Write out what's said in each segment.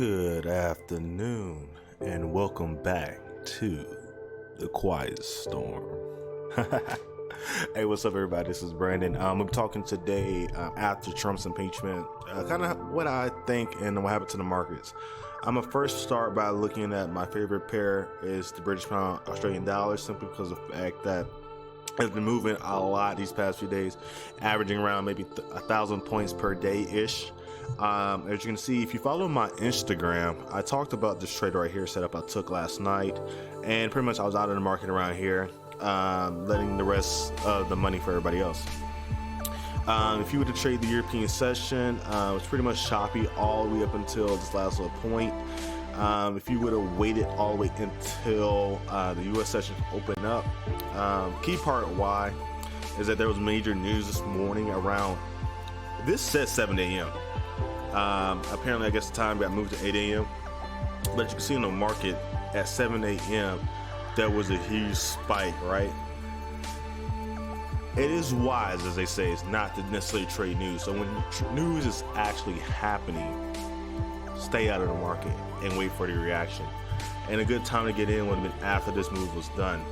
Good afternoon, and welcome back to the Quiet Storm. Hey, what's up, everybody? This is Brandon. I'm talking today after Trump's impeachment, kind of what I think and what happened to the markets. I'm gonna first start by looking at my favorite pair is the British pound Australian dollar, simply because of the fact that it's been moving a lot these past few days, averaging around maybe 1,000 points per day ish. As you can see, if you follow my Instagram, I talked about this trade right here setup I took last night, and pretty much I was out of the market around here, letting the rest of the money for everybody else. If you were to trade the European session, it was pretty much choppy all the way up until this last little point. If you would have waited all the way until the US session opened up, key part why is that there was major news this morning around, this says 7 a.m. Apparently, I guess the time got moved to 8 a.m. But you can see in the market at 7 a.m. there was a huge spike, right? It is wise, as they say, it's not to necessarily trade news. So when news is actually happening, stay out of the market and wait for the reaction. And a good time to get in would have been after this move was done.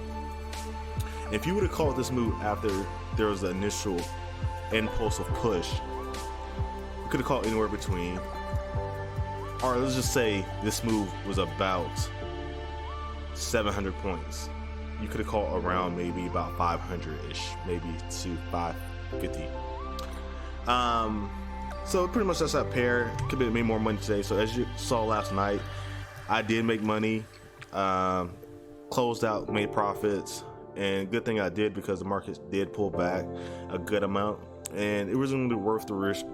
If you would have called this move after there was the initial impulse of push, you could have called anywhere between, or let's just say this move was about 700 points. You could have called around maybe about 500-ish, maybe to 550. So pretty much that's that pair. Could have made more money today. So as you saw last night, I did make money, closed out, made profits, and good thing I did because the market did pull back a good amount, and it wasn't really worth the risk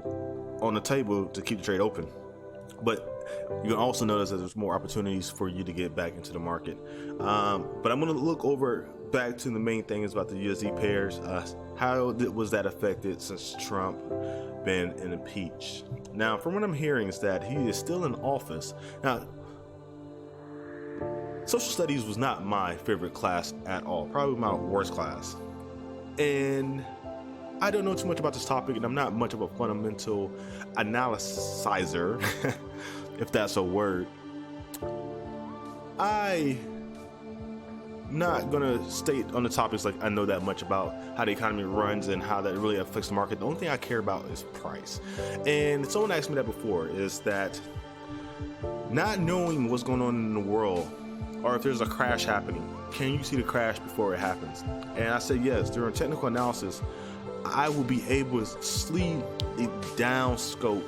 on the table to keep the trade open. But you can also notice that there's more opportunities for you to get back into the market. But I'm going to look over back to the main thing is about the USD pairs. How was that affected since Trump been impeached? Now, from what I'm hearing is that he is still in office. Now, social studies was not my favorite class at all, probably my worst class. And I don't know too much about this topic, and I'm not much of a fundamental analyzer, if that's a word. I'm not gonna state on the topics like I know that much about how the economy runs and how that really affects the market. The only thing I care about is price. And someone asked me that before, is that not knowing what's going on in the world, or if there's a crash happening, can you see the crash before it happens? And I said yes. During technical analysis, I will be able to see the down scope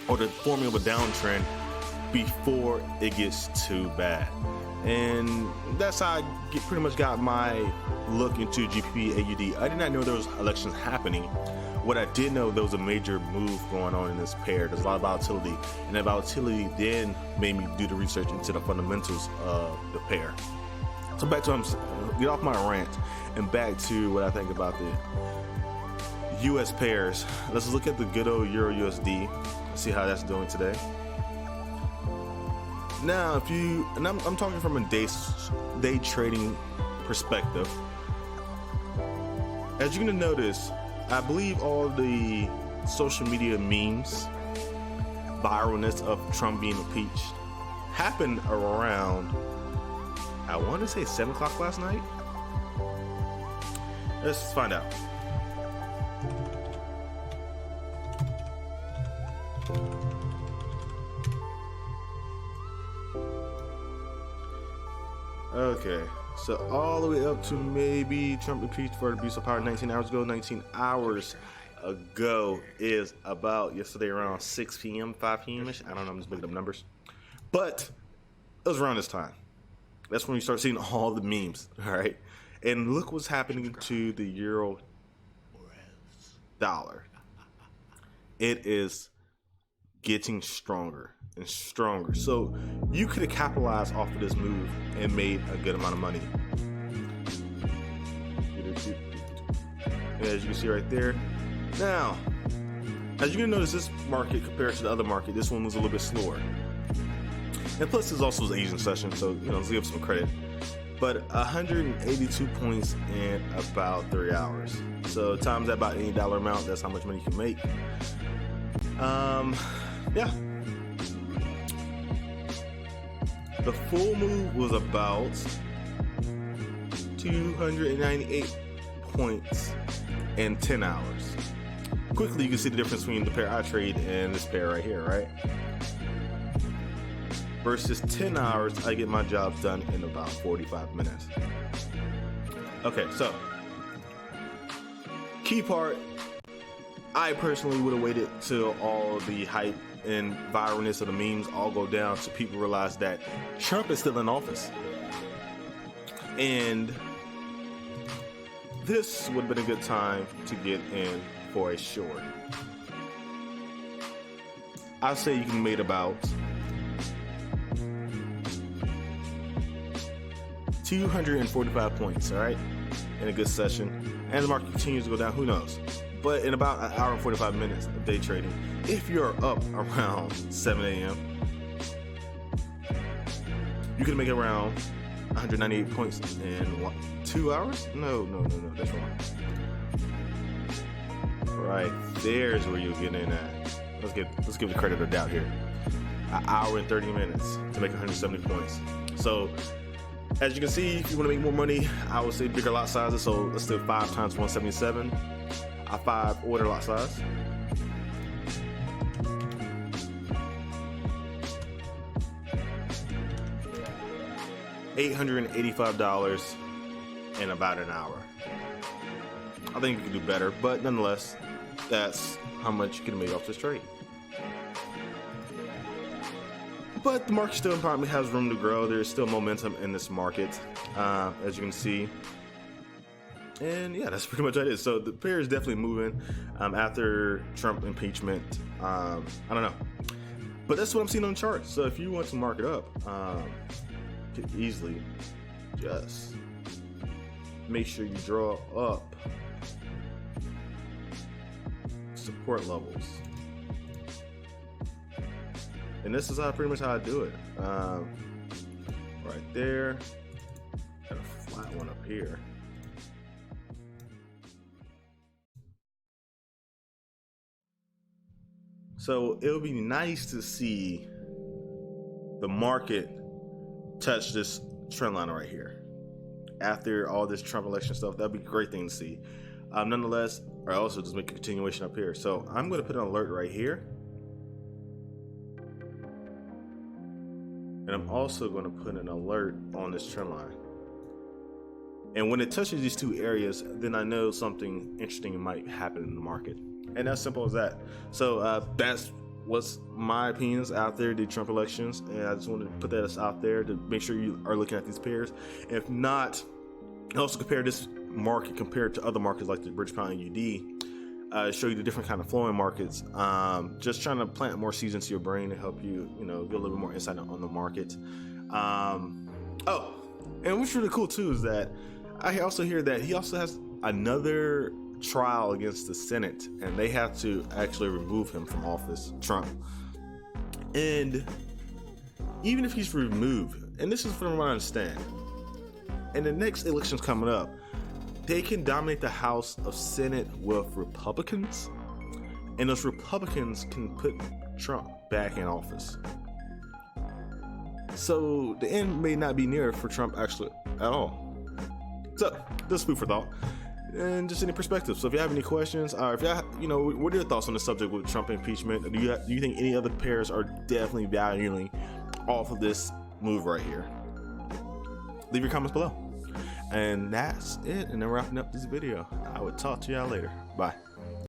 or the forming of a downtrend before it gets too bad. And that's how I pretty much got my look into GBP AUD. I did not know there was elections happening. What I did know, there was a major move going on in this pair. There's a lot of volatility, and that volatility then made me do the research into the fundamentals of the pair. So back to get off my rant and back to what I think about the US pairs. Let's look at the good old Euro USD, see how that's doing today. Now, if you, and I'm talking from a day trading perspective, as you're gonna notice, I believe all the social media memes, viralness of Trump being impeached, happened around, I want to say 7 o'clock last night. Let's find out. Okay, so all the way up to maybe Trump impeached for abuse of power 19 hours ago. 19 hours ago is about yesterday around 6 p.m., 5 p.m.-ish. I don't know, I'm just making up numbers. But it was around this time. That's when you start seeing all the memes, all right? And look what's happening to the euro dollar. It is getting stronger and stronger. So you could have capitalized off of this move and made a good amount of money. As you can see right there. Now, as you can notice, this market compared to the other market, this one was a little bit slower. And plus, this also was an Asian session, so let's give some credit. But 182 points in about 3 hours. So times that about any dollar amount, that's how much money you can make. Yeah. The full move was about 298 points in 10 hours. Quickly, you can see the difference between the pair I trade and this pair right here, right? Versus 10 hours, I get my jobs done in about 45 minutes. Okay, so key part, I personally would have waited till all the hype and viralness of the memes all go down so people realize that Trump is still in office. And this would have been a good time to get in for a short. I'll say you can make about 245 points, all right, in a good session. And the market continues to go down, who knows? But in about an hour and 45 minutes of day trading, if you're up around 7 a.m., you can make around 198 points in what, 2 hours? No, that's wrong. Right there's where you'll get in at. Let's give the credit of doubt here. An hour and 30 minutes to make 170 points. So as you can see, if you want to make more money, I would say bigger lot sizes. So let's do 5 times 177. A 5 order lot size. $885 in about an hour. I think you can do better, but nonetheless, that's how much you can make off this trade. But the market still probably has room to grow. There's still momentum in this market, as you can see. And yeah, that's pretty much what it is. So the pair is definitely moving after Trump impeachment. I don't know, but that's what I'm seeing on the chart. So if you want to mark it up, you can easily just make sure you draw up support levels. And this is pretty much how I do it. Right there, got a flat one up here. So it'll be nice to see the market touch this trend line right here. After all this Trump election stuff, that'd be a great thing to see. Nonetheless, or also just make a continuation up here. So I'm going to put an alert right here. And I'm also going to put an alert on this trend line. And when it touches these two areas, then I know something interesting might happen in the market. And that's simple as that. So that's what's my opinions after the Trump elections. And I just wanted to put that out there to make sure you are looking at these pairs. If not, also compare this market compared to other markets like the British Pound and UD. Show you the different kind of flowing markets. Just trying to plant more seeds into your brain to help you, get a little bit more insight on the market. Oh, and what's really cool too is that I also hear that he also has another trial against the Senate, and they have to actually remove him from office, Trump. And even if he's removed, and this is from what I understand, and the next election's coming up, they can dominate the House of Senate with Republicans, and those Republicans can put Trump back in office. So the end may not be near for Trump actually at all. So this is food for thought and just any perspective. So if you have any questions, or if you what are your thoughts on the subject with Trump impeachment? Do you think any other pairs are definitely valuing off of this move right here? Leave your comments below. And that's it. And then wrapping up this video. I will talk to y'all later. Bye.